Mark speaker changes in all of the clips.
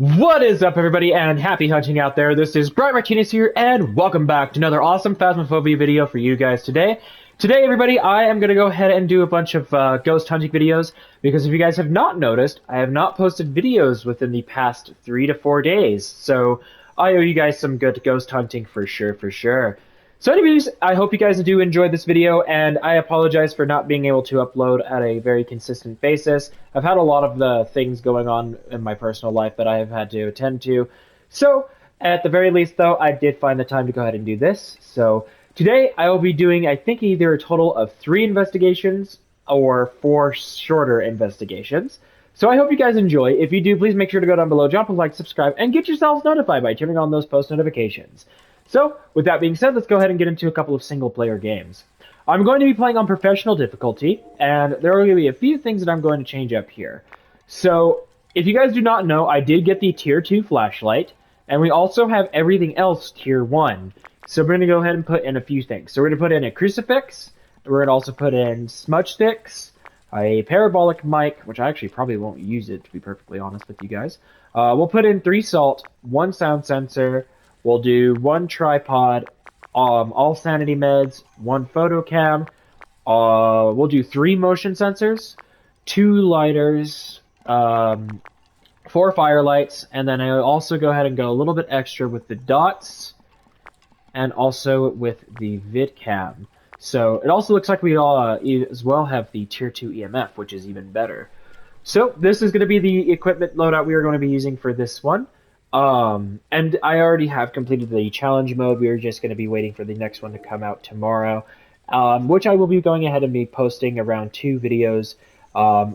Speaker 1: What is up, everybody, and happy hunting out there. This is Brian Martinez here, and welcome back to another awesome Phasmophobia video for you guys today. Today, everybody, I am going to go ahead and do a bunch of ghost hunting videos, because if you guys have not noticed, I have not posted videos within the past 3 to 4 days, so I owe you guys some good ghost hunting for sure, for sure. So anyways, I hope you guys do enjoy this video, and I apologize for not being able to upload at a very consistent basis. I've had a lot of the things going on in my personal life that I have had to attend to. So, at the very least though, I did find the time to go ahead and do this. So, today I will be doing, I think, either a total of 3 investigations or 4 shorter investigations. So I hope you guys enjoy. If you do, please make sure to go down below, drop a like, subscribe, and get yourselves notified by turning on those post notifications. So, with that being said, let's go ahead and get into a couple of single-player games. I'm going to be playing on professional difficulty, and there are going to be a few things that I'm going to change up here. So, if you guys do not know, I did get the Tier 2 flashlight, and we also have everything else Tier 1. So we're going to go ahead and put in a few things. So we're going to put in a crucifix, we're going to also put in smudge sticks, a parabolic mic, which I actually probably won't use it, to be perfectly honest with you guys. We'll put in 3 salt, 1 sound sensor, we'll do 1 tripod, all sanity meds, 1 photo cam, we'll do 3 motion sensors, 2 lighters, 4 firelights, and then I'll also go ahead and go a little bit extra with the dots, and also with the vid cam. So it also looks like we all as well have the Tier 2 EMF, which is even better. So this is going to be the equipment loadout we are going to be using for this one. And I already have completed the challenge mode. We are just going to be waiting for the next one to come out tomorrow, which I will be going ahead and be posting around 2 videos,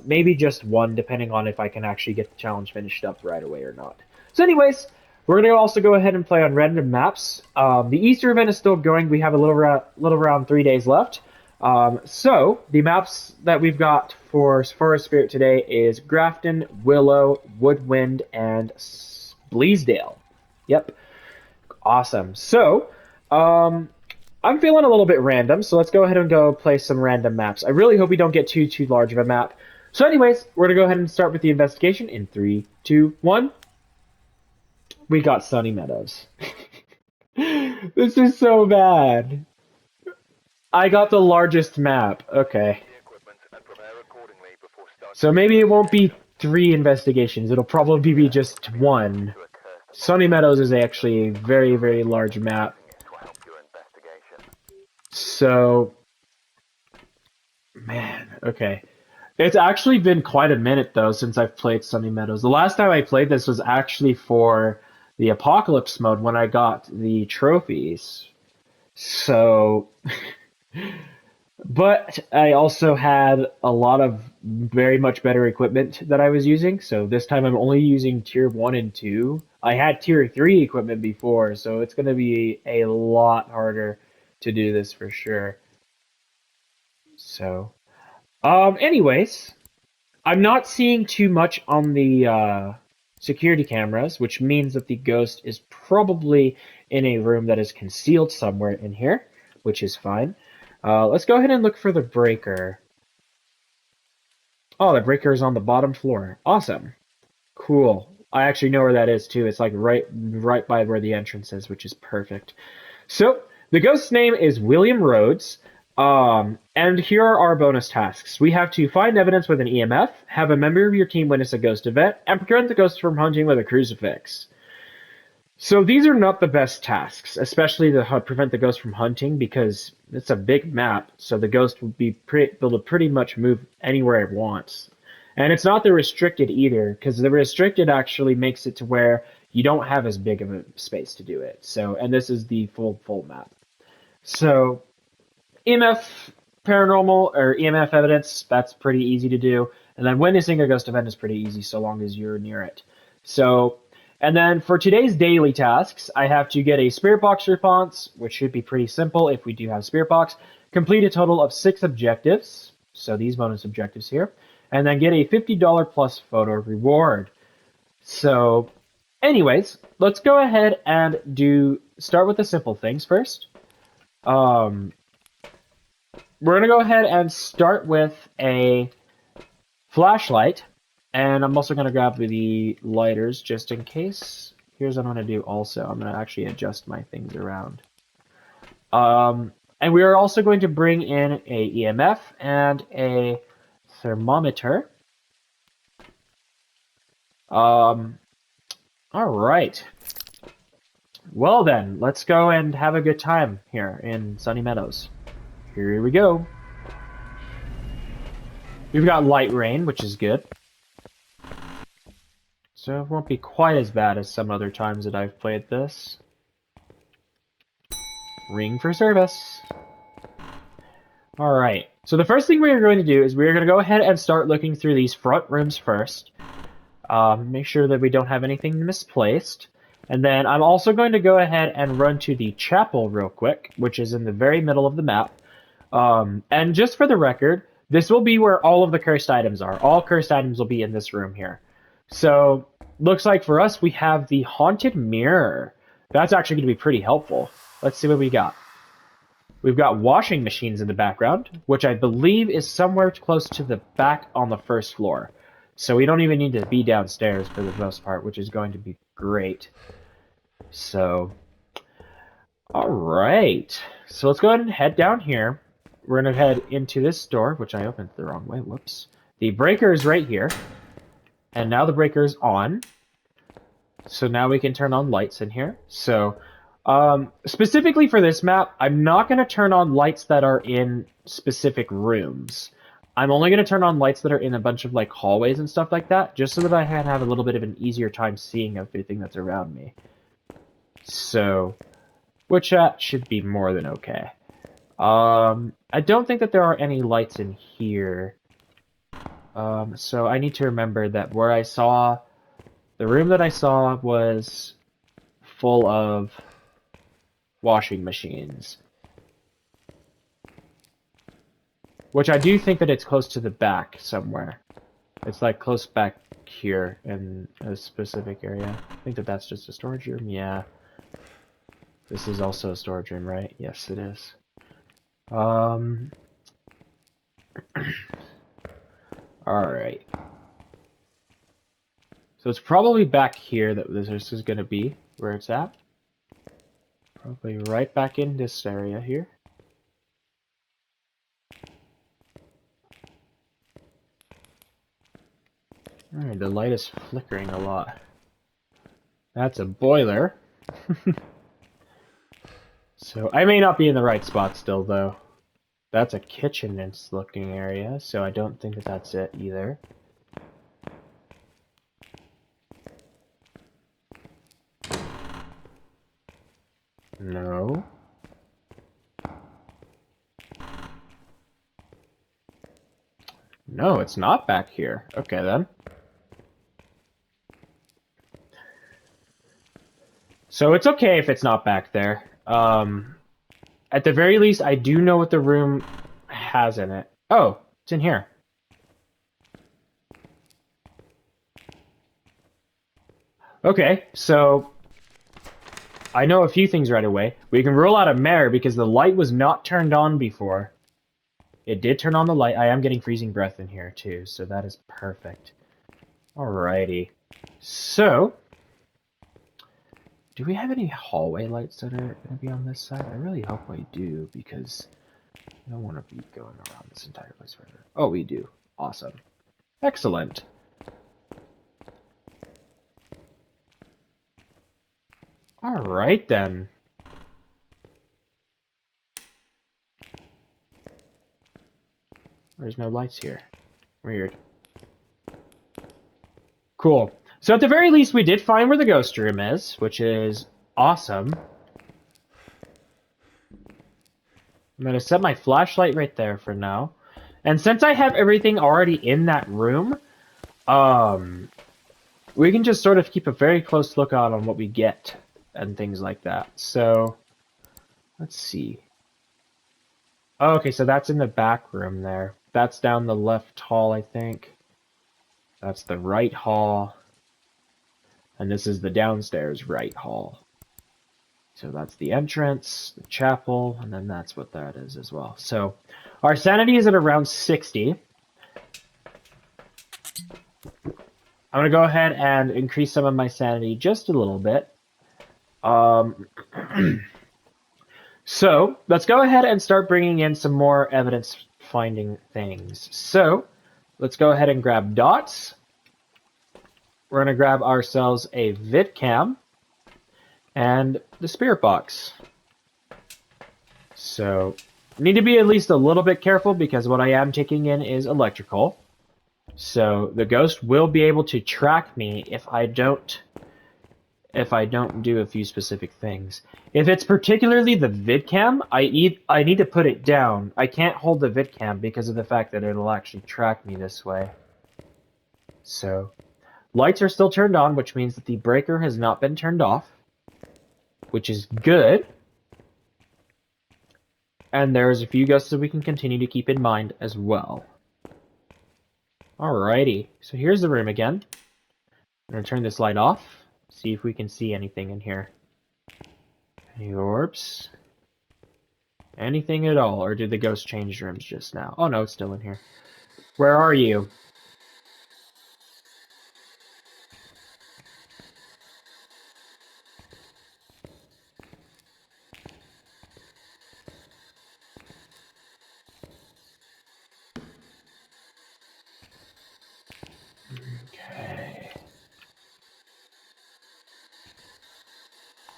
Speaker 1: maybe just 1, depending on if I can actually get the challenge finished up right away or not. So anyways, we're going to also go ahead and play on random maps. The Easter event is still going. We have a little around 3 days left. So the maps that we've got for Forest Spirit today is Grafton, Willow, Woodwind, and Bleasdale. Yep. Awesome. So, I'm feeling a little bit random, so let's go ahead and go play some random maps. I really hope we don't get too large of a map. So anyways, we're going to go ahead and start with the investigation in 3, 2, 1. We got Sunny Meadows. This is so bad. I got the largest map. Okay. So maybe it won't be 3 investigations. It'll probably be just 1. Sunny Meadows is actually a very, very large map. So, man, okay. It's actually been quite a minute, though, since I've played Sunny Meadows. The last time I played this was actually for the Apocalypse mode when I got the trophies. So, but I also had a lot of very much better equipment that I was using. So this time I'm only using Tier 1 and 2. I had Tier 3 equipment before, so it's going to be a lot harder to do this for sure. So, anyways, I'm not seeing too much on the security cameras, which means that the ghost is probably in a room that is concealed somewhere in here, which is fine. Let's go ahead and look for the breaker. Oh, the breaker is on the bottom floor. Awesome. Cool. I actually know where that is too. It's like right by where the entrance is, which is perfect. So, the ghost's name is William Rhodes. And here are our bonus tasks. We have to find evidence with an EMF, have a member of your team witness a ghost event, and prevent the ghost from hunting with a crucifix. So these are not the best tasks, especially to prevent the ghost from hunting, because it's a big map, so the ghost will be able to pretty much move anywhere it wants. And it's not the restricted either, because the restricted actually makes it to where you don't have as big of a space to do it. So, and this is the full map. So, EMF paranormal or EMF evidence, that's pretty easy to do. And then witnessing a ghost event is pretty easy so long as you're near it. So, and then for today's daily tasks, I have to get a spirit box response, which should be pretty simple if we do have spirit box. Complete a total of 6 objectives, so these bonus objectives here, and then get a $50 plus photo reward. So, anyways, let's go ahead and start with the simple things first. We're going to go ahead and start with a flashlight. And I'm also going to grab the lighters just in case. Here's what I'm going to do also. I'm going to actually adjust my things around. And we are also going to bring in a EMF and a thermometer. All right. Well then, let's go and have a good time here in Sunny Meadows. Here we go. We've got light rain, which is good. So it won't be quite as bad as some other times that I've played this. Ring for service. Alright, so the first thing we are going to do is we are going to go ahead and start looking through these front rooms first. Make sure that we don't have anything misplaced. And then I'm also going to go ahead and run to the chapel real quick, which is in the very middle of the map. And just for the record, this will be where all of the cursed items are. All cursed items will be in this room here. So, looks like for us we have the haunted mirror. That's actually going to be pretty helpful. Let's see what we got. We've got washing machines in the background, which I believe is somewhere close to the back on the first floor. So we don't even need to be downstairs for the most part, which is going to be great. So, alright. So let's go ahead and head down here. We're going to head into this door, which I opened the wrong way. Whoops. The breaker is right here. And now the breaker is on. So now we can turn on lights in here. So, specifically for this map, I'm not going to turn on lights that are in specific rooms. I'm only going to turn on lights that are in a bunch of like hallways and stuff like that, just so that I can have a little bit of an easier time seeing everything that's around me. So, which should be more than okay. I don't think that there are any lights in here. So I need to remember that where I saw, the room that I saw was full of washing machines. Which I do think that it's close to the back somewhere. It's like close back here in a specific area. I think that that's just a storage room. Yeah. This is also a storage room, right? Yes, it is. Alright. So it's probably back here that this is going to be where it's at. Probably right back in this area here. Alright, the light is flickering a lot. That's a boiler. So, I may not be in the right spot still, though. That's a kitchen-ish looking area, so I don't think that that's it either. No. No, it's not back here. Okay, then. So it's okay if it's not back there. At the very least, I do know what the room has in it. Oh, it's in here. Okay, so I know a few things right away. We can rule out a mare because the light was not turned on before. It did turn on the light. I am getting freezing breath in here too, so that is perfect. Alrighty. So, do we have any hallway lights that are going to be on this side? I really hope I do, because I don't want to be going around this entire place forever. Oh, we do. Awesome. Excellent. Alright then. There's no lights here. Weird. Cool. So at the very least, we did find where the ghost room is, which is awesome. I'm going to set my flashlight right there for now. And since I have everything already in that room, we can just sort of keep a very close lookout on what we get and things like that. So, let's see. Oh, okay, so that's in the back room there. That's down the left hall, I think. That's the right hall. And this is the downstairs right hall. So that's the entrance, the chapel, and then that's what that is as well. So our sanity is at around 60. I'm gonna go ahead and increase some of my sanity just a little bit. So let's go ahead and start bringing in some more evidence finding things. So let's go ahead and grab dots. We're gonna grab ourselves a vid cam and the spirit box. So need to be at least a little bit careful because what I am taking in is electrical. So the ghost will be able to track me if I don't do a few specific things. If it's particularly the vidcam, I need to put it down. I can't hold the vidcam because of the fact that it'll actually track me this way. So lights are still turned on, which means that the breaker has not been turned off, which is good. And there's a few ghosts that we can continue to keep in mind as well. Alrighty, so here's the room again. I'm gonna turn this light off, see if we can see anything in here. Any orbs? Anything at all, or did the ghost change rooms just now? Oh no, it's still in here. Where are you? Okay.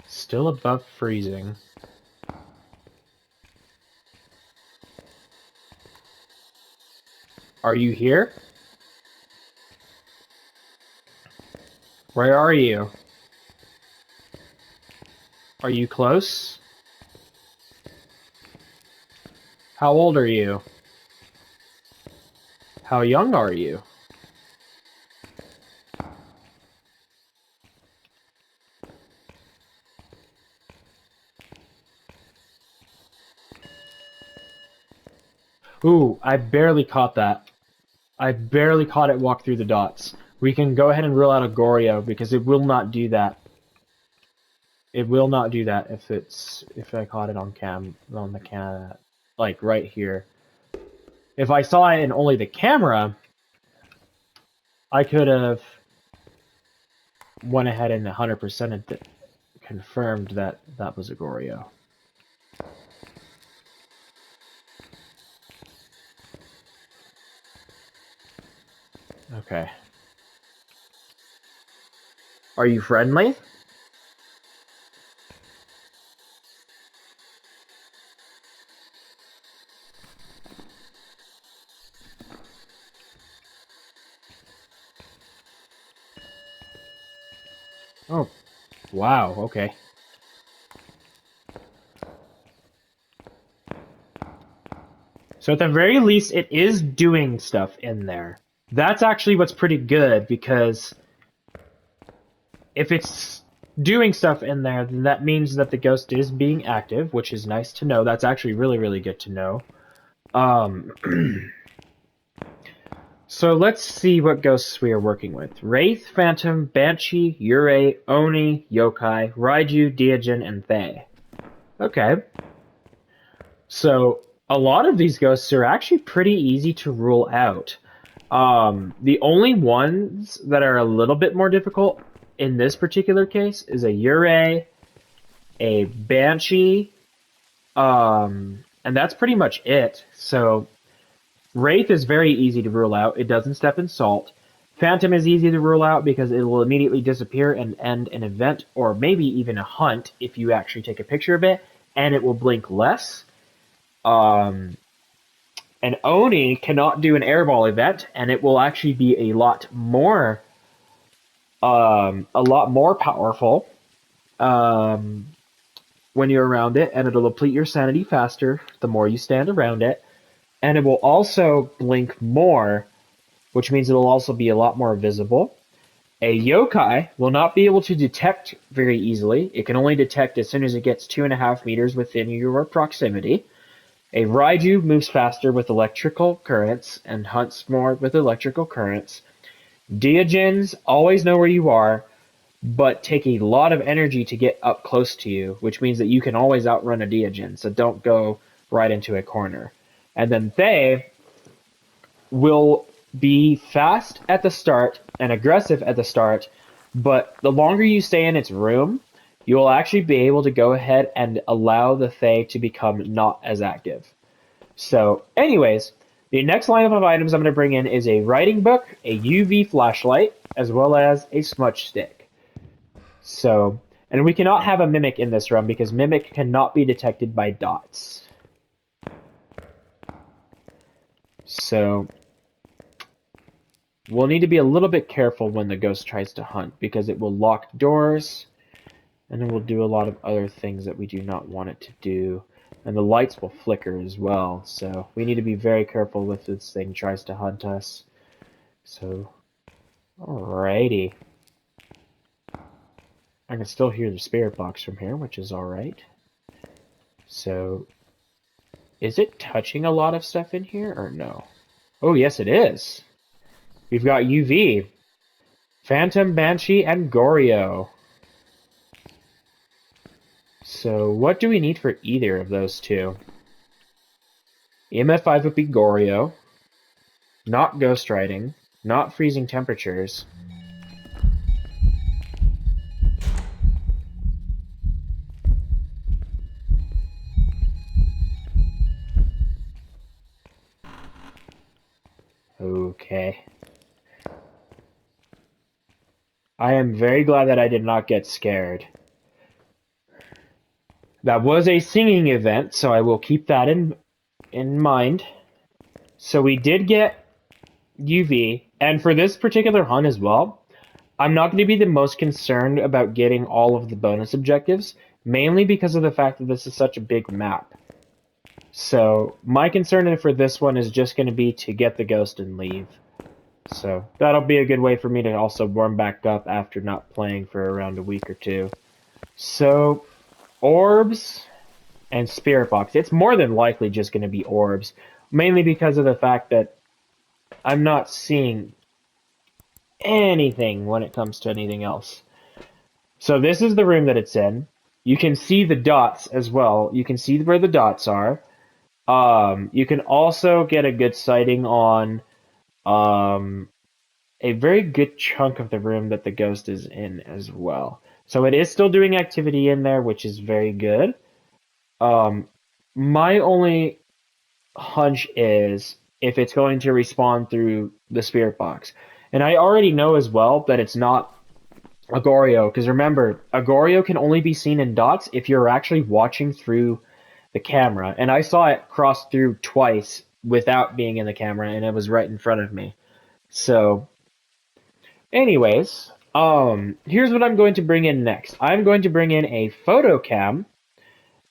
Speaker 1: Still above freezing. Are you here? Where are you? Are you close? How old are you? How young are you? Ooh, I barely caught that. I barely caught it walk through the dots. We can go ahead and rule out a Goryo because it will not do that. It will not do that if I caught it on the camera, like right here. If I saw it in only the camera, I could have went ahead and 100% confirmed that that was a Goryo. Okay. Are you friendly? Oh, wow, okay. So at the very least, it is doing stuff in there. That's actually what's pretty good, because if it's doing stuff in there, then that means that the ghost is being active, which is nice to know. That's actually really, really good to know. So let's see what ghosts we are working with. Wraith, Phantom, Banshee, Yurei, Oni, Yokai, Raiju, Deogen, and Thay. Okay. So a lot of these ghosts are actually pretty easy to rule out. The only ones that are a little bit more difficult in this particular case is a Yurei, a Banshee, and that's pretty much it. So Wraith is very easy to rule out. It doesn't step in salt. Phantom is easy to rule out because it will immediately disappear and end an event or maybe even a hunt if you actually take a picture of it, and it will blink less. And Oni cannot do an airball event, and it will actually be a lot more powerful when you're around it, and it'll deplete your sanity faster the more you stand around it. And it will also blink more, which means it'll also be a lot more visible. A yokai will not be able to detect very easily. It can only detect as soon as it gets 2.5 meters within your proximity. A Raiju moves faster with electrical currents and hunts more with electrical currents. Deogens always know where you are, but take a lot of energy to get up close to you, which means that you can always outrun a Deogen, so don't go right into a corner. And then Thay will be fast at the start and aggressive at the start, but the longer you stay in its room, you will actually be able to go ahead and allow the Fae to become not as active. So, anyways, the next lineup of items I'm going to bring in is a writing book, a UV flashlight, as well as a smudge stick. So, and we cannot have a mimic in this room because mimic cannot be detected by dots. So, we'll need to be a little bit careful when the ghost tries to hunt because it will lock doors and it will do a lot of other things that we do not want it to do. And the lights will flicker as well, so we need to be very careful if this thing tries to hunt us. So, alrighty. I can still hear the spirit box from here, which is alright. So, is it touching a lot of stuff in here or no? Oh, yes it is. We've got UV, Phantom, Banshee, and Goryo. So, what do we need for either of those two? EMF 5 would be Goryo, not ghost riding, not freezing temperatures. Okay. I am very glad that I did not get scared. That was a singing event, so I will keep that in mind. So we did get UV, and for this particular hunt as well, I'm not going to be the most concerned about getting all of the bonus objectives, mainly because of the fact that this is such a big map. So my concern for this one is just going to be to get the ghost and leave. So that'll be a good way for me to also warm back up after not playing for around a week or two. So, orbs and spirit box. It's more than likely just going to be orbs, mainly because of the fact that I'm not seeing anything when it comes to anything else. So this is the room that it's in. You can see the dots as well. You can see where the dots are. You can also get a good sighting on a very good chunk of the room that the ghost is in as well. So it is still doing activity in there, which is very good. My only hunch is if it's going to respawn through the spirit box. And I already know as well that it's not Agorio, because remember, Agorio can only be seen in dots if you're actually watching through the camera. And I saw it cross through twice without being in the camera, and it was right in front of me. So, anyways, here's what I'm going to bring in next. I'm going to bring in a photo cam,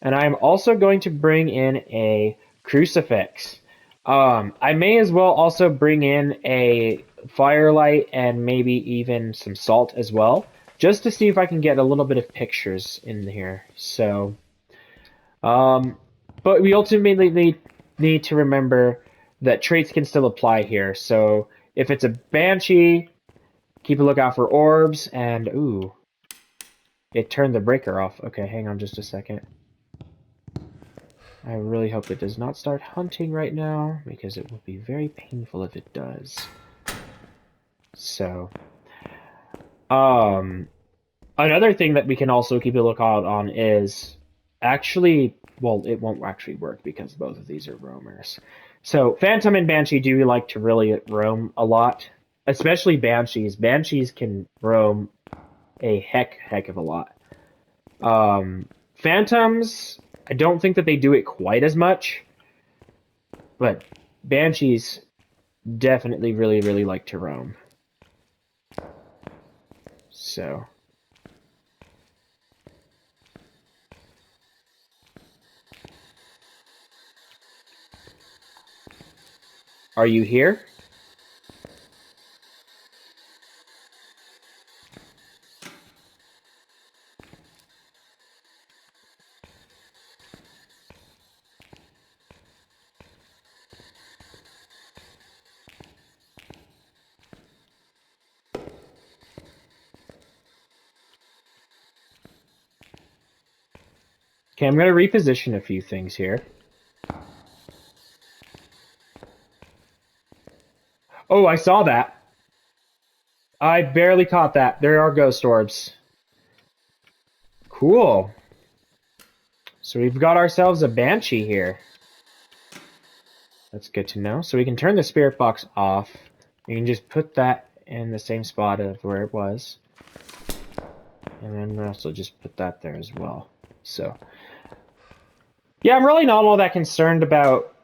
Speaker 1: and I'm also going to bring in a crucifix. I may as well also bring in a firelight and maybe even some salt as well, just to see if I can get a little bit of pictures in here. So, but we ultimately need to remember that traits can still apply here. So if it's a banshee, keep a lookout for orbs, and ooh, it turned the breaker off. Okay, hang on just a second. I really hope it does not start hunting right now, because it will be very painful if it does. So, another thing that we can also keep a lookout on is actually, well, it won't actually work because both of these are roamers. So, Phantom and Banshee do like to really roam a lot, especially Banshees. Banshees can roam a heck of a lot. Phantoms, I don't think that they do it quite as much, but Banshees definitely really like to roam. So, are you here? Okay, I'm going to reposition a few things here. Oh, I saw that. I barely caught that. There are ghost orbs. Cool. So we've got ourselves a banshee here. That's good to know. So we can turn the spirit box off. We can just put that in the same spot of where it was. And then we'll also just put that there as well. So, yeah, I'm really not all that concerned about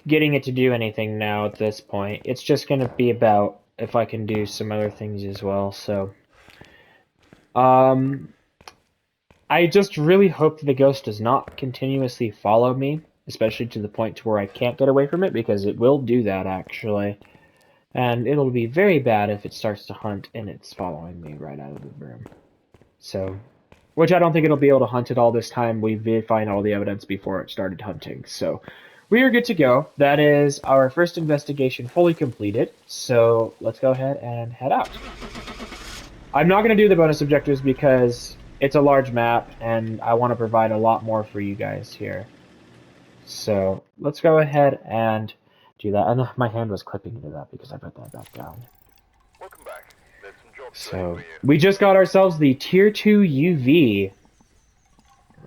Speaker 1: getting it to do anything now at this point. It's just going to be about if I can do some other things as well. So, I just really hope that the ghost does not continuously follow me, especially to the point to where I can't get away from it, because it will do that, actually. And it'll be very bad if it starts to hunt and it's following me right out of the room. So, which I don't think it'll be able to hunt it all this time. We verified all the evidence before it started hunting. So, we are good to go. That is our first investigation fully completed. So, let's go ahead and head out. I'm not going to do the bonus objectives because it's a large map and I want to provide a lot more for you guys here. So, let's go ahead and do that. And my hand was clipping into that because I put that back down.
Speaker 2: Welcome back. There's some jobs
Speaker 1: So,
Speaker 2: for you.
Speaker 1: we just got ourselves the Tier 2 UV.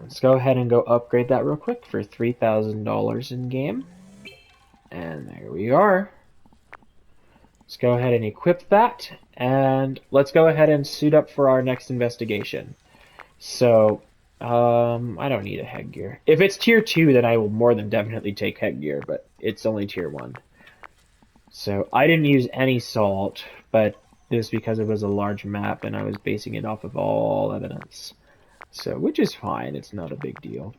Speaker 1: Let's go ahead and go upgrade that real quick for $3,000 in game. And there we are. Let's go ahead and equip that. And let's go ahead and suit up for our next investigation. So, I don't need a headgear. If it's Tier 2, then I will more than definitely take headgear, but it's only Tier 1. So, I didn't use any salt, but it was because it was a large map and I was basing it off of all evidence. So, which is fine, it's not a big deal.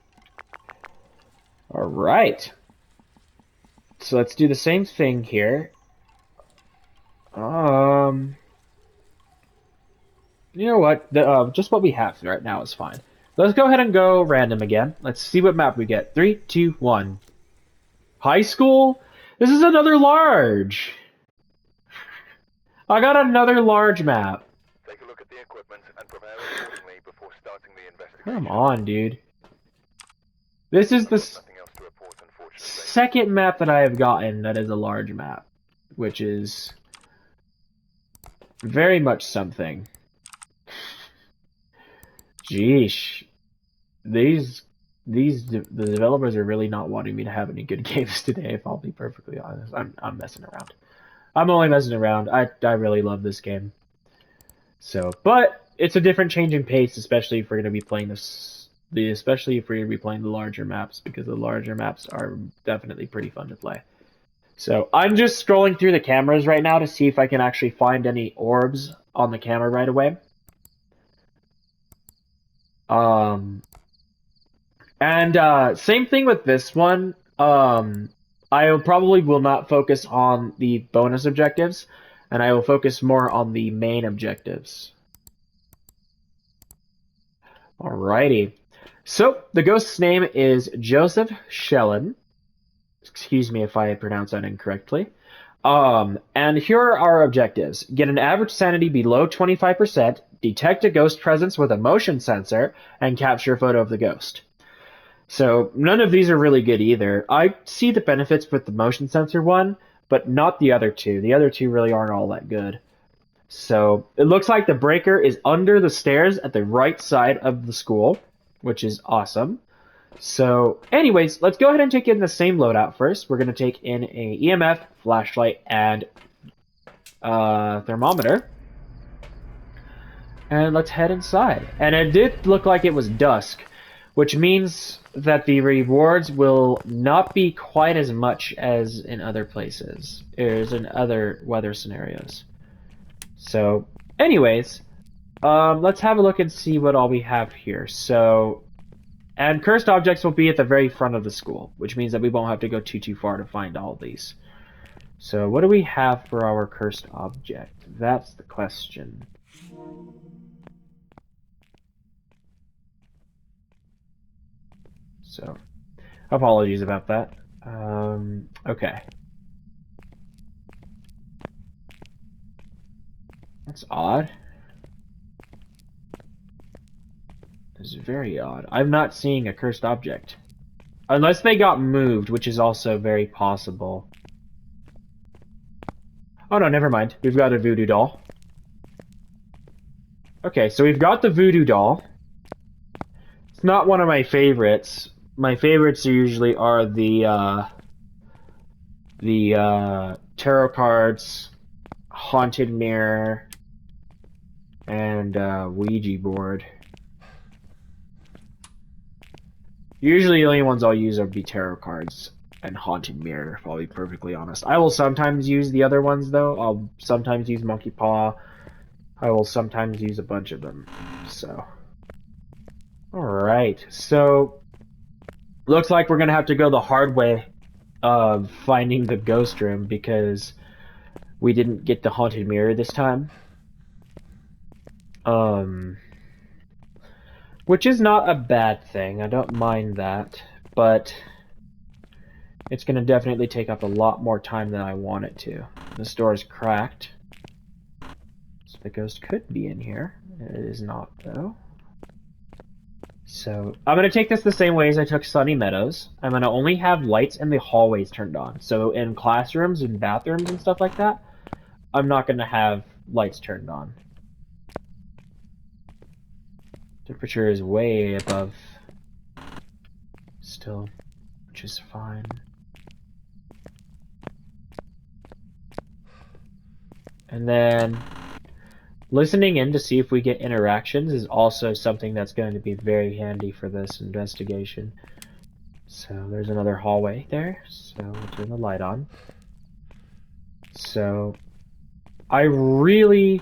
Speaker 1: Alright. So let's do the same thing here. You know what? Just what we have right now is fine. Let's go ahead and go random again. Let's see what map we get. 3, 2, 1. High school? This is another large. I got another large map.
Speaker 2: Take a look at the equipment and prepare accordingly before starting the investigation.
Speaker 1: Come on, dude. This is the
Speaker 2: Nothing else to report, unfortunately.
Speaker 1: second map that I have gotten that is a large map, which is very much something. Jeesh. The developers are really not wanting me to have any good games today, if I'll be perfectly honest. I'm messing around. I'm only messing around. I really love this game. So, but it's a different change in pace, especially if we're going to be playing especially if we're going to be playing the larger maps, because the larger maps are definitely pretty fun to play. So, I'm just scrolling through the cameras right now to see if I can actually find any orbs on the camera right away. Same thing with this one. I probably will not focus on the bonus objectives, and I will focus more on the main objectives. Alrighty. So, the ghost's name is Joseph Shellen. Excuse me if I pronounce that incorrectly. And here are our objectives. Get an average sanity below 25%, detect a ghost presence with a motion sensor, and capture a photo of the ghost. So, none of these are really good either. I see the benefits with the motion sensor one, but not the other two. The other two really aren't all that good. So, it looks like the breaker is under the stairs at the right side of the school, which is awesome. So, anyways, let's go ahead and take in the same loadout first. We're going to take in a EMF, flashlight, and thermometer. And let's head inside. And it did look like it was dusk, which means that the rewards will not be quite as much as in other places, as in other weather scenarios. So, anyways, let's have a look and see what all we have here. So, and cursed objects will be at the very front of the school, which means that we won't have to go too far to find all these. So, what do we have for our cursed object? That's the question. So, apologies about that. Okay. That's odd. It's very odd. I'm not seeing a cursed object. Unless they got moved, which is also very possible. Oh no, never mind. We've got a voodoo doll. Okay, so we've got the voodoo doll. It's not one of my favorites. My favorites usually are the tarot cards, haunted mirror, and Ouija board. Usually the only ones I'll use are be tarot cards and haunted mirror, if I'll be perfectly honest. I will sometimes use the other ones though. I'll sometimes use monkey paw. I will sometimes use a bunch of them. So, alright. So, looks like we're gonna have to go the hard way of finding the ghost room because we didn't get the haunted mirror this time. Which is not a bad thing. I don't mind that, but it's gonna definitely take up a lot more time than I want it to. This door is cracked, so the ghost could be in here. It is not, though. So, I'm gonna take this the same way as I took Sunny Meadows. I'm gonna only have lights in the hallways turned on. So, in classrooms and bathrooms and stuff like that, I'm not gonna have lights turned on. Temperature is way above still, which is fine. And then listening in to see if we get interactions is also something that's going to be very handy for this investigation. So there's another hallway there, so we'll turn the light on. So I really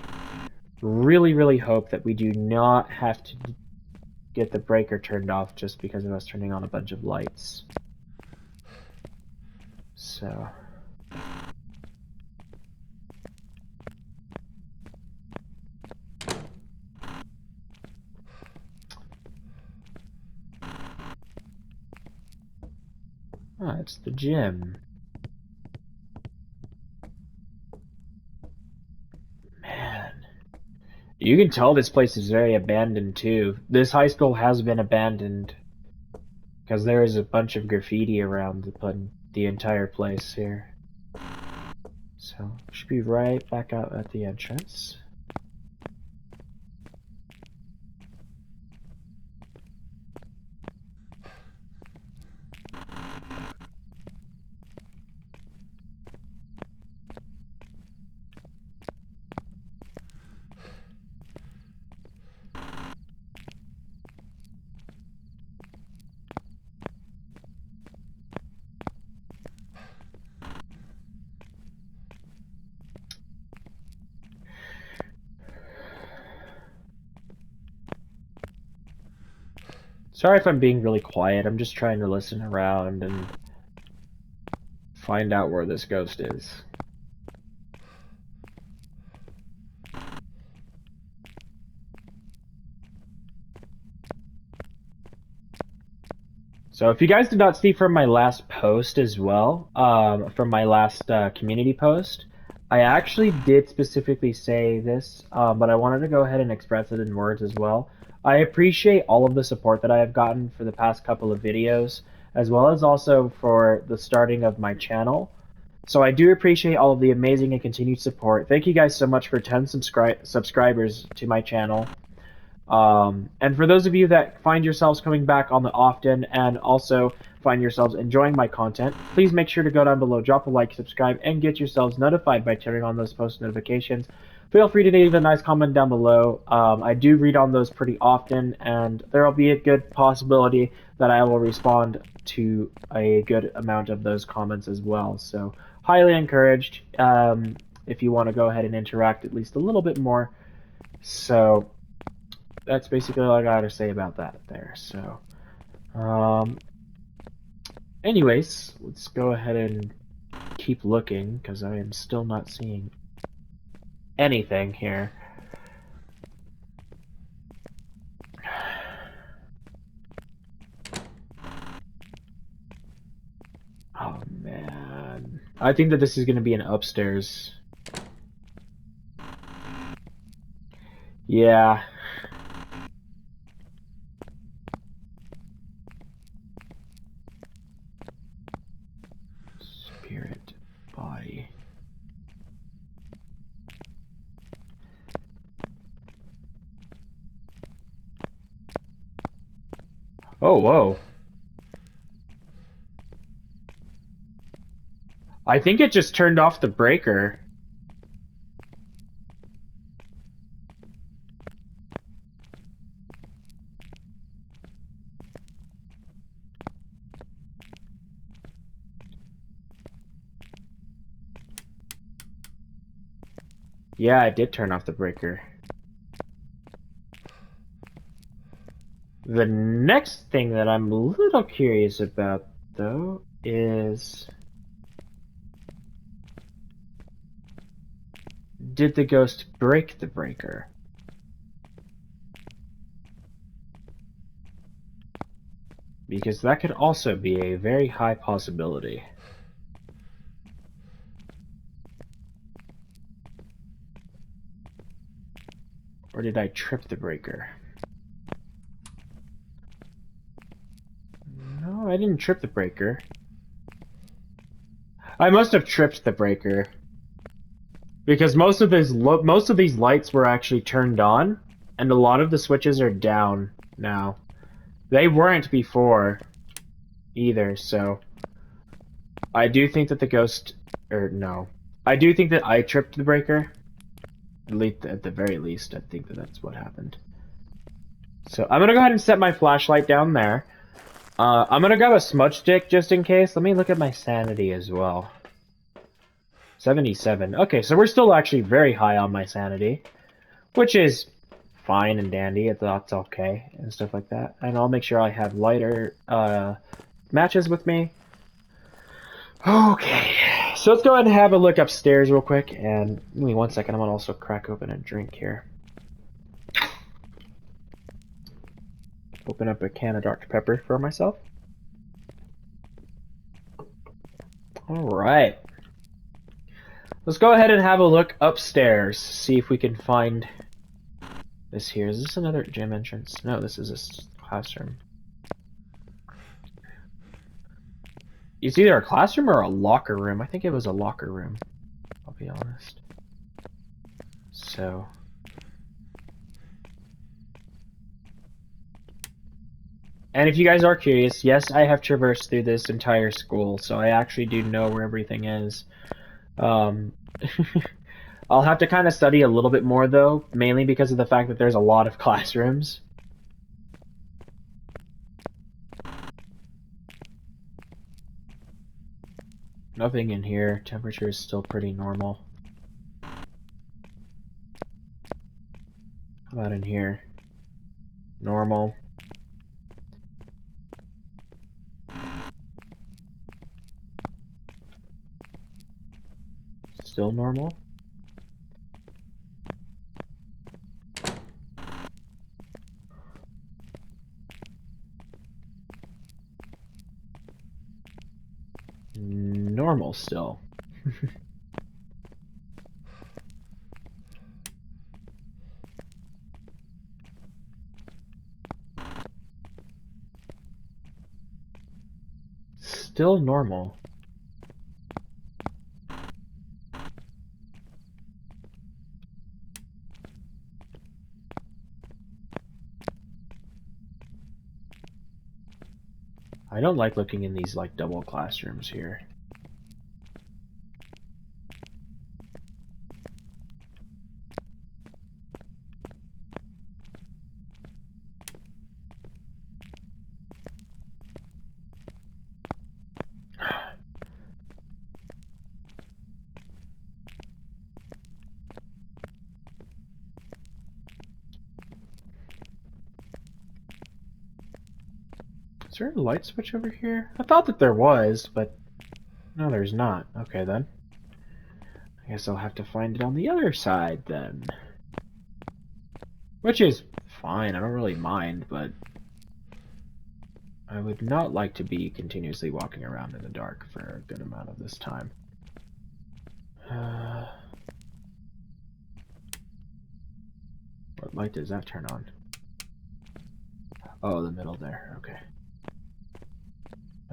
Speaker 1: hope that we do not have to get the breaker turned off just because of us turning on a bunch of lights. So it's the gym. Man. You can tell this place is very abandoned too. This high school has been abandoned because there is a bunch of graffiti around the entire place here. So, should be right back out at the entrance. Sorry if I'm being really quiet, I'm just trying to listen around and find out where this ghost is. So if you guys did not see from my last post as well, from my last community post, I actually did specifically say this, but I wanted to go ahead and express it in words as well. I appreciate all of the support that I have gotten for the past couple of videos, as well as also for the starting of my channel. So I do appreciate all of the amazing and continued support. Thank you guys so much for 10 subscribers to my channel. And for those of you that find yourselves coming back on the often and also find yourselves enjoying my content, please make sure to go down below, drop a like, subscribe, and get yourselves notified by turning on those post notifications. Feel free to leave a nice comment down below. I do read on those pretty often, and there will be a good possibility that I will respond to a good amount of those comments as well. So highly encouraged if you want to go ahead and interact at least a little bit more. So that's basically all I gotta say about that there. So, anyways, let's go ahead and keep looking because I am still not seeing anything here. Oh man, I think that this is gonna be an upstairs. Yeah. Spirit body. Oh, whoa. I think it just turned off the breaker. Yeah, it did turn off the breaker. The next thing that I'm a little curious about, though, is... did the ghost break the breaker? Because that could also be a very high possibility. Or did I trip the breaker? No, I didn't trip the breaker. I must have tripped the breaker. Because most of these lights were actually turned on, and a lot of the switches are down now. They weren't before either, so I do think that the ghost, or no, I do think that I tripped the breaker. At the very least, I think that that's what happened. So I'm gonna go ahead and set my flashlight down there. I'm gonna grab a smudge stick just in case. Let me look at my sanity as well. 77. Okay, so we're still actually very high on my sanity, which is fine and dandy. That's okay and stuff like that. And I'll make sure I have lighter matches with me. Okay, so let's go ahead and have a look upstairs real quick. And give me 1 second. I'm gonna also crack open a drink here. Open up a can of Dr. Pepper for myself. Alright. Let's go ahead and have a look upstairs. See if we can find this here. Is this another gym entrance? No, this is a classroom. It's either a classroom or a locker room. I think it was a locker room, I'll be honest. So... and if you guys are curious, yes, I have traversed through this entire school, so I actually do know where everything is. I'll have to kind of study a little bit more, though, mainly because of the fact that there's a lot of classrooms. Nothing in here. Temperature is still pretty normal. How about in here? Normal. Still normal. Normal still. Still normal. I don't like looking in these like double classrooms here. Is there a light switch over here? I thought that there was, but no, there's not. Okay, then. I guess I'll have to find it on the other side, then. Which is fine, I don't really mind, but I would not like to be continuously walking around in the dark for a good amount of this time. What light does that turn on? Oh, the middle there, okay.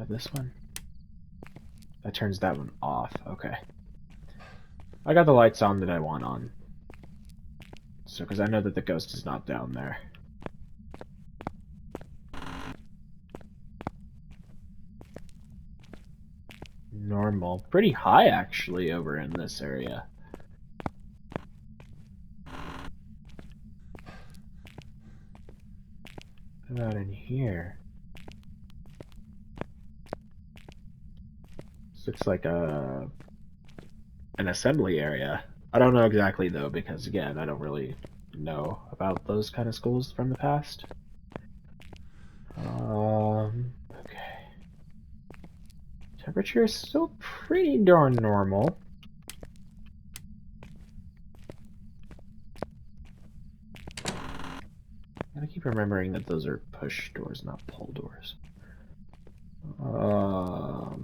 Speaker 1: This one? That turns that one off, okay. I got the lights on that I want on. So, because I know that the ghost is not down there. normal. Pretty high, actually, over in this area. What about in here? This looks like an assembly area. I don't know exactly, though, because, again, I don't really know about those kind of schools from the past. Okay. Temperature is still pretty darn normal. I keep remembering that those are push doors, not pull doors. No.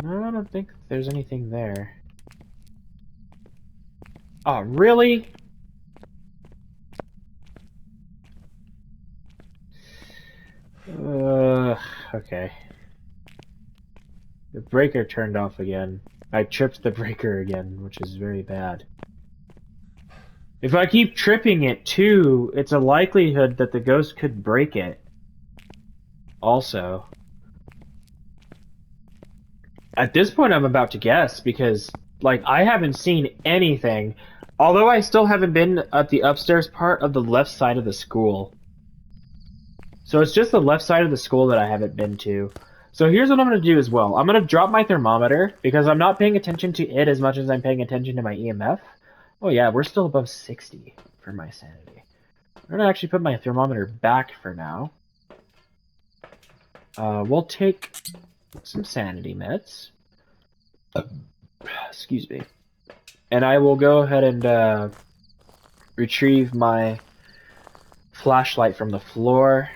Speaker 1: No, I don't think there's anything there. Oh, really? Okay. The breaker turned off again. I tripped the breaker again, which is very bad. If I keep tripping it too, it's a likelihood that the ghost could break it. Also. At this point, I'm about to guess, because, like, I haven't seen anything. Although I still haven't been at the upstairs part of the left side of the school. So it's just the left side of the school that I haven't been to. So here's what I'm going to do as well. I'm going to drop my thermometer, because I'm not paying attention to it as much as I'm paying attention to my EMF. Oh yeah, we're still above 60 for my sanity. I'm going to actually put my thermometer back for now. We'll take some sanity meds. Excuse me. And I will go ahead and retrieve my flashlight from the floor.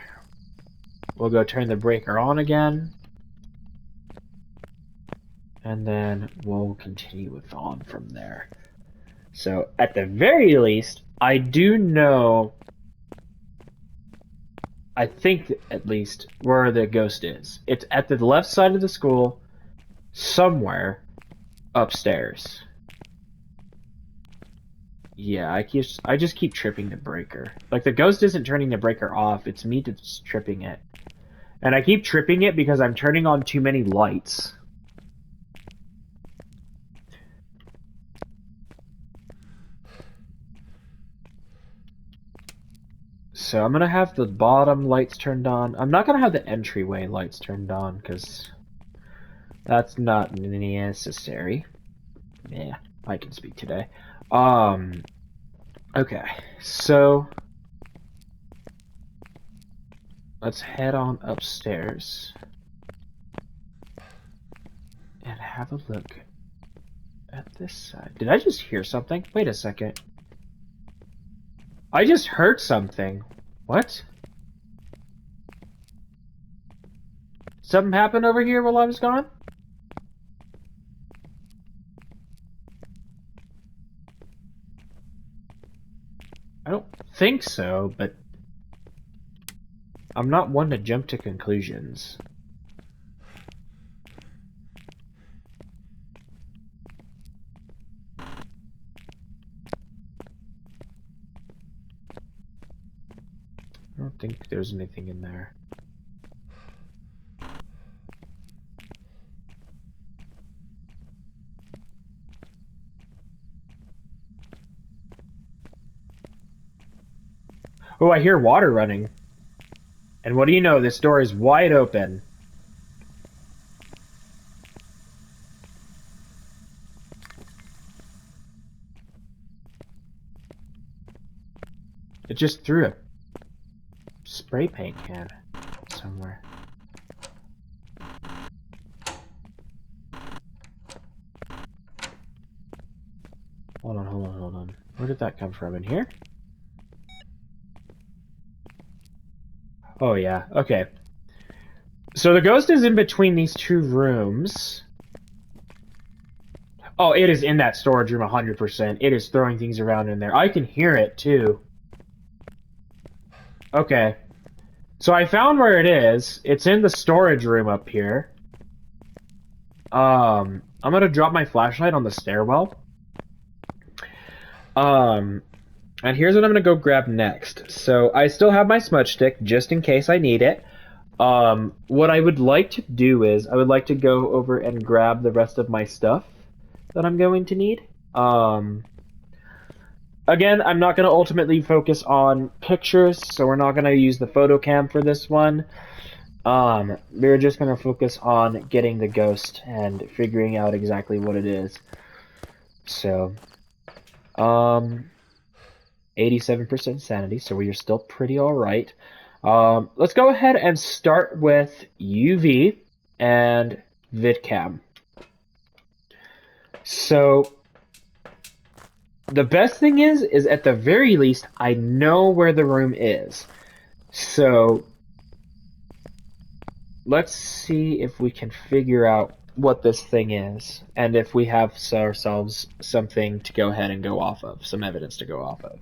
Speaker 1: We'll go turn the breaker on again. And then we'll continue with on from there. So, at the very least, I do know, I think at least, where the ghost is. It's at the left side of the school, somewhere upstairs. Yeah, I just keep tripping the breaker. Like, the ghost isn't turning the breaker off, it's me just tripping it. And I keep tripping it because I'm turning on too many lights. So I'm gonna have the bottom lights turned on. I'm not gonna have the entryway lights turned on, because that's not necessary. Yeah, I can speak today. Okay, so let's head on upstairs and have a look at this side. Did I just hear something? Wait a second. I just heard something. What? Something happened over here while I was gone? I don't think so, but I'm not one to jump to conclusions. I don't think there's anything in there. Oh, I hear water running. And what do you know? This door is wide open. It just threw a spray paint can somewhere. Hold on, hold on, hold on. Where did that come from? In here? Oh, yeah. Okay. So the ghost is in between these two rooms. Oh, it is in that storage room 100%. It is throwing things around in there. I can hear it, too. Okay. So I found where it is. It's in the storage room up here. I'm gonna drop my flashlight on the stairwell. And here's what I'm gonna go grab next. So I still have my smudge stick just in case I need it. What I would like to do is I would like to go over and grab the rest of my stuff that I'm going to need. Again, I'm not going to ultimately focus on pictures, so we're not going to use the photo cam for this one. We're just going to focus on getting the ghost and figuring out exactly what it is. So, 87% sanity, so we are still pretty alright. Let's go ahead and start with UV and VidCam. So, the best thing is at the very least, I know where the room is. So, let's see if we can figure out what this thing is, and if we have ourselves something to go ahead and go off of, some evidence to go off of.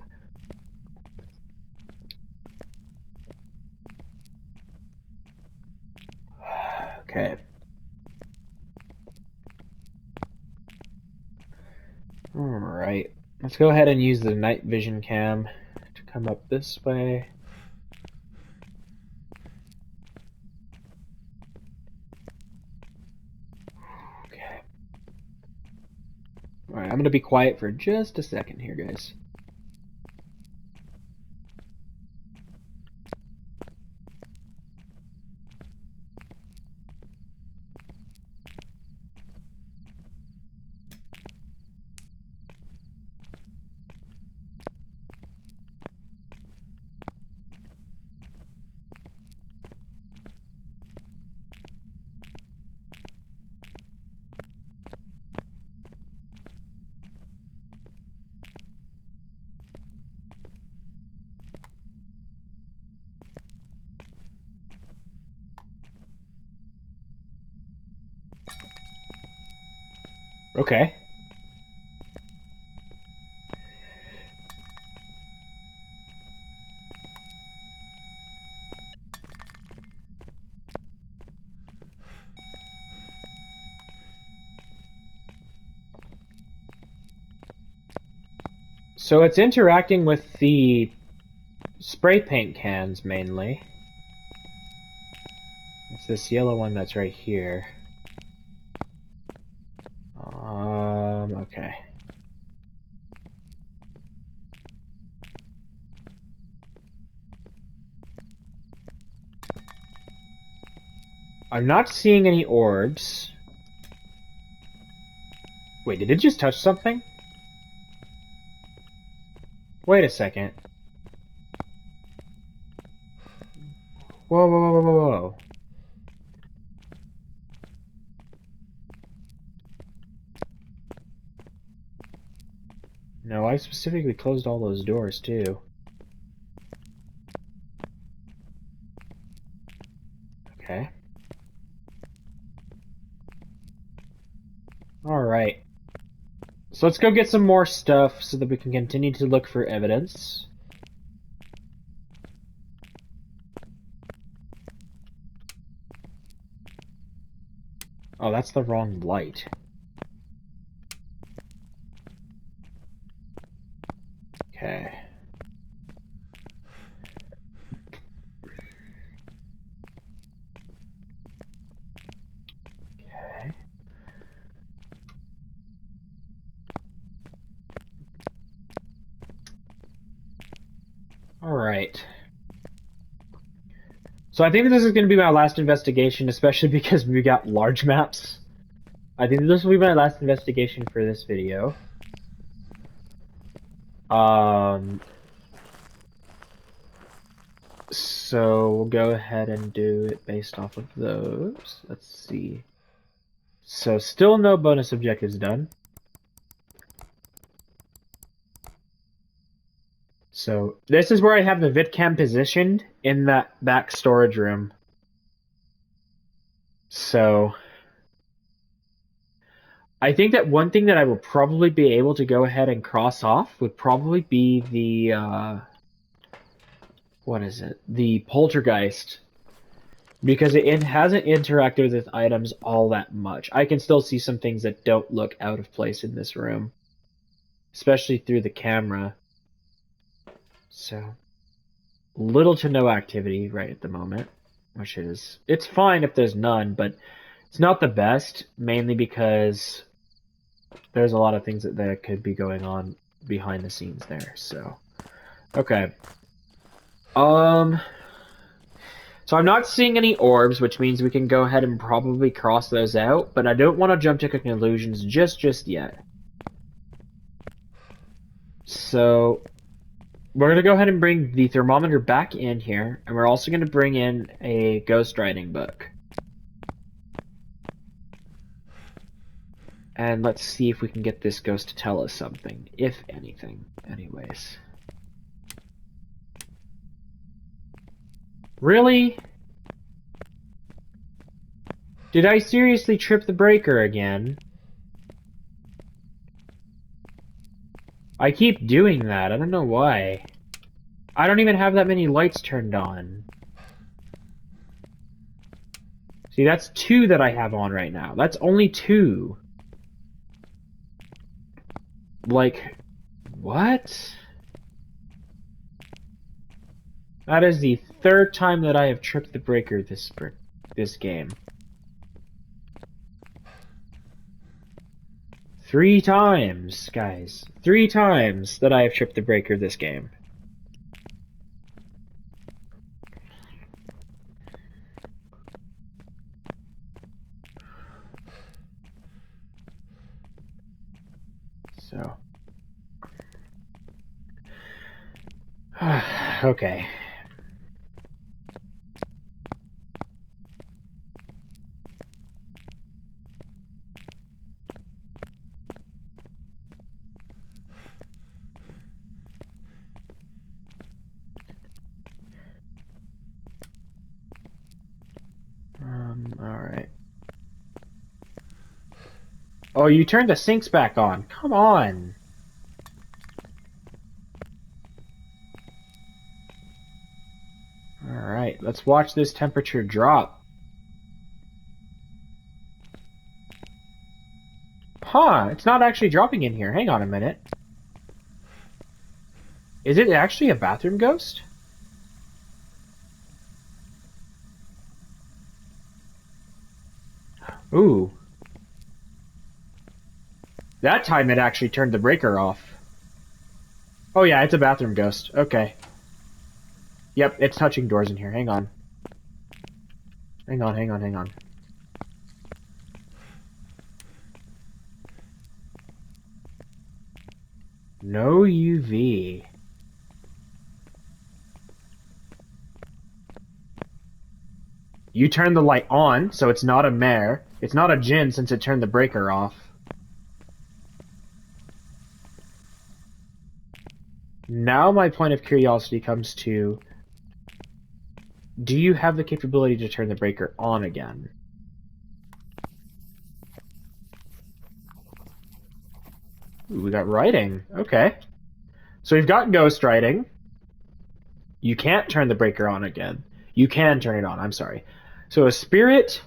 Speaker 1: Okay. Alright. Let's go ahead and use the night vision cam to come up this way. Okay. Alright, I'm gonna be quiet for just a second here, guys. Okay. So it's interacting with the spray paint cans mainly. It's this yellow one that's right here. Okay. I'm not seeing any orbs. Wait, did it just touch something? Wait a second. Whoa, whoa, whoa, whoa, whoa, whoa. No, I specifically closed all those doors, too. Okay. Alright. So let's go get some more stuff so that we can continue to look for evidence. Oh, that's the wrong light. Okay. Okay. Alright. So I think this is going to be my last investigation, especially because we got large maps. I think this will be my last investigation for this video. So we'll go ahead and do it based off of those. Let's see. So still no bonus objectives done. So this is where I have the VidCam positioned in that back storage room. So I think that one thing that I will probably be able to go ahead and cross off would probably be the what is it? The poltergeist. Because it hasn't interacted with items all that much. I can still see some things that don't look out of place in this room. especially through the camera. So, little to no activity right at the moment, which is, it's fine if there's none, but it's not the best, mainly because there's a lot of things that could be going on behind the scenes there. So, okay. So I'm not seeing any orbs, which means we can go ahead and probably cross those out, but I don't want to jump to conclusions just yet. So we're going to go ahead and bring the thermometer back in here, and we're also going to bring in a ghost writing book. And let's see if we can get this ghost to tell us something, if anything, anyways. Really? Did I seriously trip the breaker again? I keep doing that. I don't know why. I don't even have that many lights turned on. See, that's 2 that I have on right now. That's only 2. Like, what? That is the 3rd time that I have tripped the breaker this game. 3 times, guys. 3 times that I have tripped the breaker this game. So. Okay. Alright. Oh, you turned the sinks back on. Come on. Alright, let's watch this temperature drop. Huh, it's not actually dropping in here. Hang on a minute. Is it actually a bathroom ghost? Ooh. That time it actually turned the breaker off. Oh yeah, it's a bathroom ghost. Okay. Yep, it's touching doors in here. Hang on. Hang on. No UV. You turned the light on, so it's not a mare. It's not a djinn since it turned the breaker off. Now my point of curiosity comes to, do you have the capability to turn the breaker on again? Ooh, we got writing. Okay. So we've got ghost writing. You can't turn the breaker on again. You can turn it on, I'm sorry. So a spirit,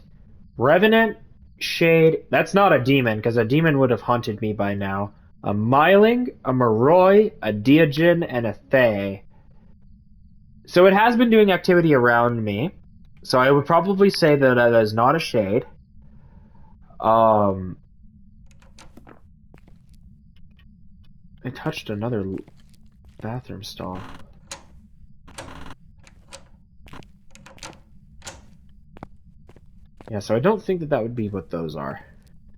Speaker 1: revenant, shade, that's not a demon, because a demon would have haunted me by now. A myling, a moroi, a deogen, and a thay. So it has been doing activity around me. So I would probably say that that is not a shade. I touched another bathroom stall. Yeah, so I don't think that that would be what those are.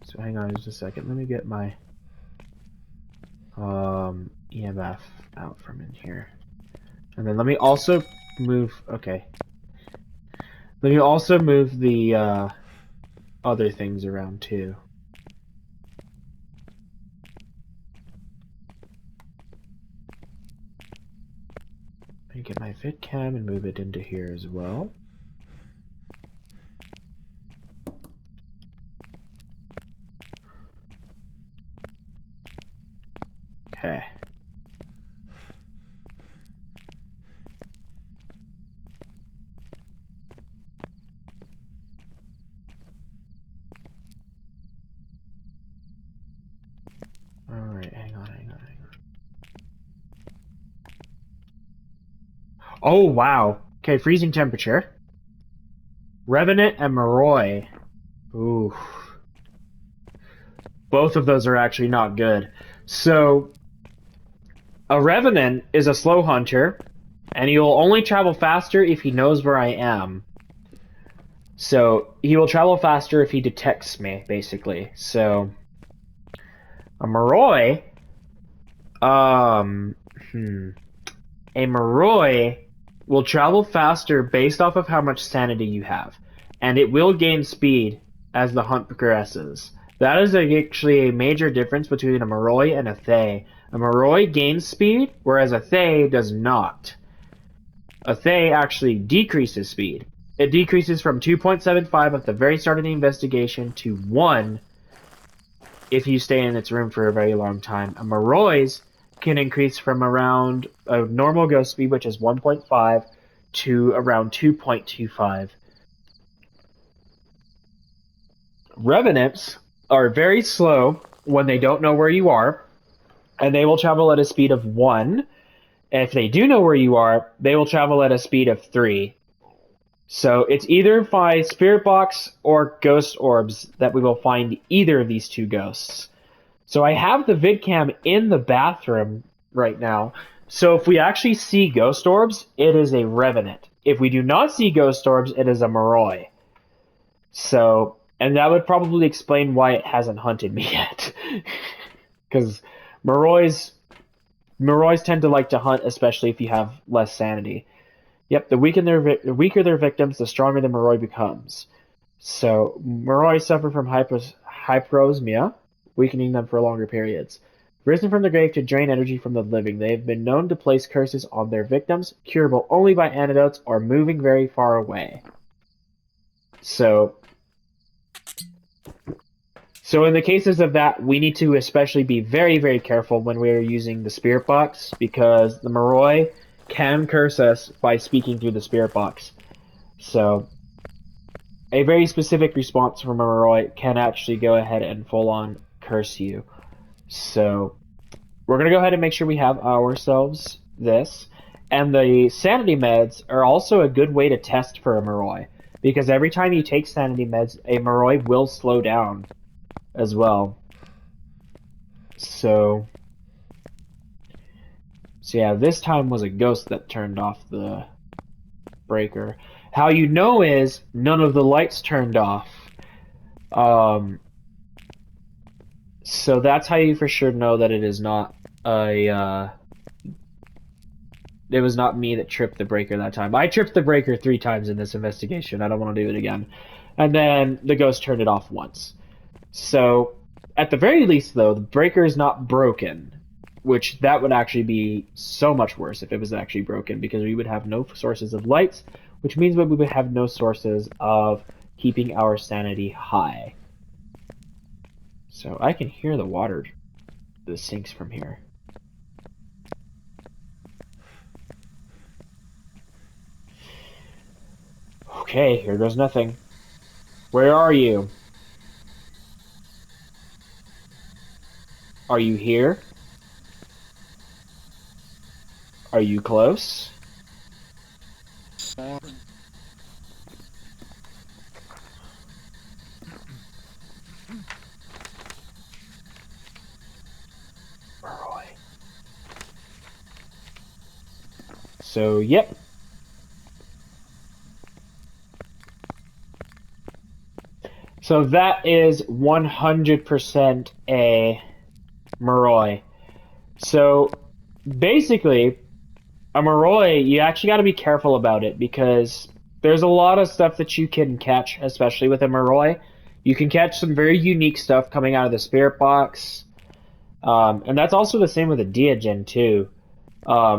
Speaker 1: So hang on just a second. Let me get my EMF out from in here. And then let me also move, okay. Let me also move the other things around too. Let me get my VidCam and move it into here as well. Okay. Alright, hang on. Oh, wow. Okay, freezing temperature. Revenant and Moroi. Ooh. Both of those are actually not good. So, a Revenant is a slow hunter, and he will only travel faster if he knows where I am. So, he will travel faster if he detects me, basically. So, a Moroi, um, hmm. A Moroi will travel faster based off of how much sanity you have, and it will gain speed as the hunt progresses. That is actually a major difference between a Moroi and a Thay. A Moroi gains speed, whereas a Thay does not. A Thay actually decreases speed. It decreases from 2.75 at the very start of the investigation to 1 if you stay in its room for a very long time. A Moroi's can increase from around a normal ghost speed, which is 1.5, to around 2.25. Revenants are very slow when they don't know where you are, and they will travel at a speed of 1. And if they do know where you are, they will travel at a speed of 3. So it's either by spirit box or ghost orbs that we will find either of these two ghosts. So I have the vidcam in the bathroom right now. So if we actually see ghost orbs, it is a revenant. If we do not see ghost orbs, it is a Moroi. So, and that would probably explain why it hasn't hunted me yet. Because Morois tend to like to hunt, especially if you have less sanity. Yep, the weaker their victims, the stronger the Moroi becomes. So Moroi suffer from hyperosmia, weakening them for longer periods. Risen from the grave to drain energy from the living, they have been known to place curses on their victims, curable only by antidotes or moving very far away. So in the cases of that, we need to especially be very, very careful when we are using the spirit box, because the Moroi can curse us by speaking through the spirit box. So a very specific response from a Moroi can actually go ahead and full-on curse you. So we're going to go ahead and make sure we have ourselves this. And the sanity meds are also a good way to test for a Moroi, because every time you take sanity meds, a Moroi will slow down as well. So yeah, this time was a ghost that turned off the breaker. How you know is none of the lights turned off. So that's how you for sure know that it is not it was not me that tripped the breaker that time. I tripped the breaker 3 times in this investigation. I don't want to do it again. And then the ghost turned it off once. So at the very least, though, the breaker is not broken, which that would actually be so much worse if it was actually broken, because we would have no sources of lights, which means that we would have no sources of keeping our sanity high. So I can hear the water, the sinks from here. Okay, here goes nothing. Where are you? Are you here? Are you close? Roy. So, yep. So that is 100% a Moroi. So basically, a Moroi, you actually got to be careful about it, because there's a lot of stuff that you can catch, especially with a Moroi. You can catch some very unique stuff coming out of the spirit box. And that's also the same with a Deogen too.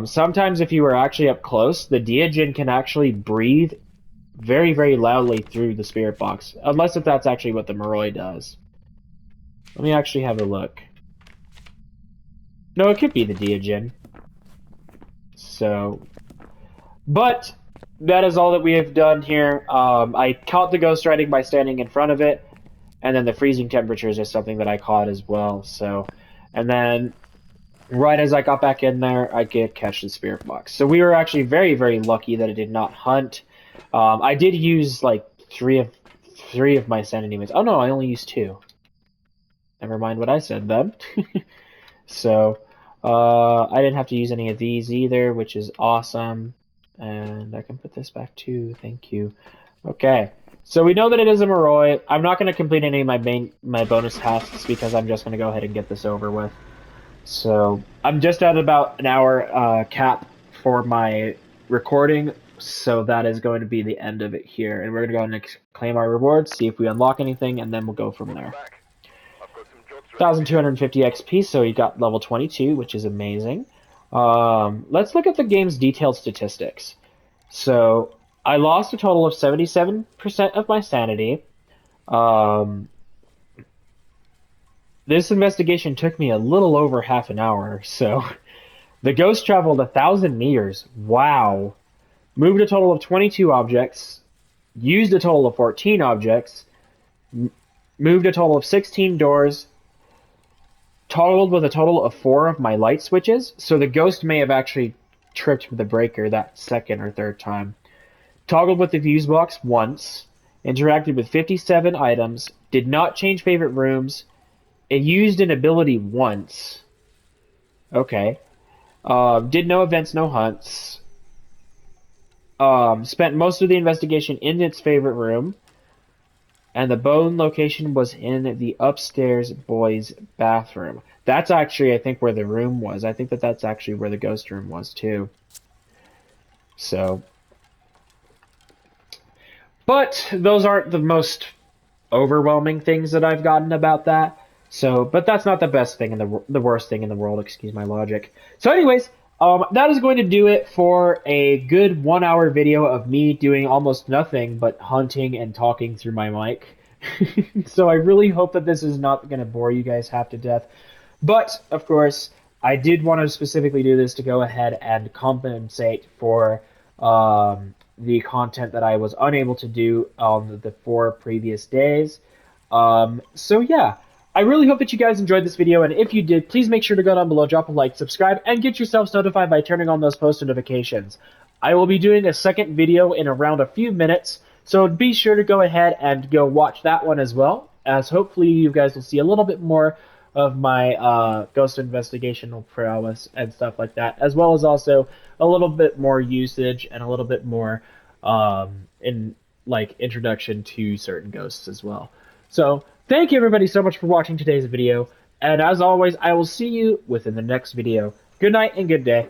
Speaker 1: Sometimes if you are actually up close, the Deogen can actually breathe very, very loudly through the spirit box, unless if that's actually what the Moroi does. Let me actually have a look. No, it could be the Deogen. So, but that is all that we have done here. I caught the ghost riding by standing in front of it, and then the freezing temperatures is something that I caught as well. So, and then right as I got back in there, I get catch the spirit box. So we were actually very, very lucky that it did not hunt. I did use like three of my sanity moves. Oh no, I only used two. Never mind what I said then. So I didn't have to use any of these either, which is awesome. And I can put this back too. Thank you. Okay. So we know that it is a Moroi. I'm not going to complete any of my bonus tasks because I'm just going to go ahead and get this over with. So I'm just at about an hour cap for my recording, so that is going to be the end of it here. And we're going to go and claim our rewards, see if we unlock anything, and then we'll go from
Speaker 2: Welcome
Speaker 1: there.
Speaker 2: back. I've got some jobs ready for you.
Speaker 1: 1,250 XP, so you got level 22, which is amazing. Let's look at the game's detailed statistics. So I lost a total of 77% of my sanity. This investigation took me a little over half an hour, so the ghost traveled 1,000 meters. Wow. Moved a total of 22 objects, used a total of 14 objects, moved a total of 16 doors, toggled with a total of 4 of my light switches, so the ghost may have actually tripped the breaker that second or third time. Toggled with the fuse box once, interacted with 57 items, did not change favorite rooms, it used an ability once. Okay. Did no events, no hunts. Spent most of the investigation in its favorite room. And the bone location was in the upstairs boys' bathroom. That's actually, I think, where the room was. I think that that's actually where the ghost room was, too. So. But those aren't the most overwhelming things that I've gotten about that. So, but that's not the best thing in the worst thing in the world. Excuse my logic. So, anyways, that is going to do it for a good 1 hour video of me doing almost nothing but hunting and talking through my mic. So I really hope that this is not going to bore you guys half to death. But of course, I did want to specifically do this to go ahead and compensate for the content that I was unable to do on the 4 previous days. So yeah, I really hope that you guys enjoyed this video, and if you did, please make sure to go down below, drop a like, subscribe, and get yourselves notified by turning on those post notifications. I will be doing a second video in around a few minutes, so be sure to go ahead and go watch that one as well, as hopefully you guys will see a little bit more of my ghost investigational prowess and stuff like that, as well as also a little bit more usage and a little bit more in like introduction to certain ghosts as well. So thank you everybody so much for watching today's video, and as always, I will see you within the next video. Good night and good day.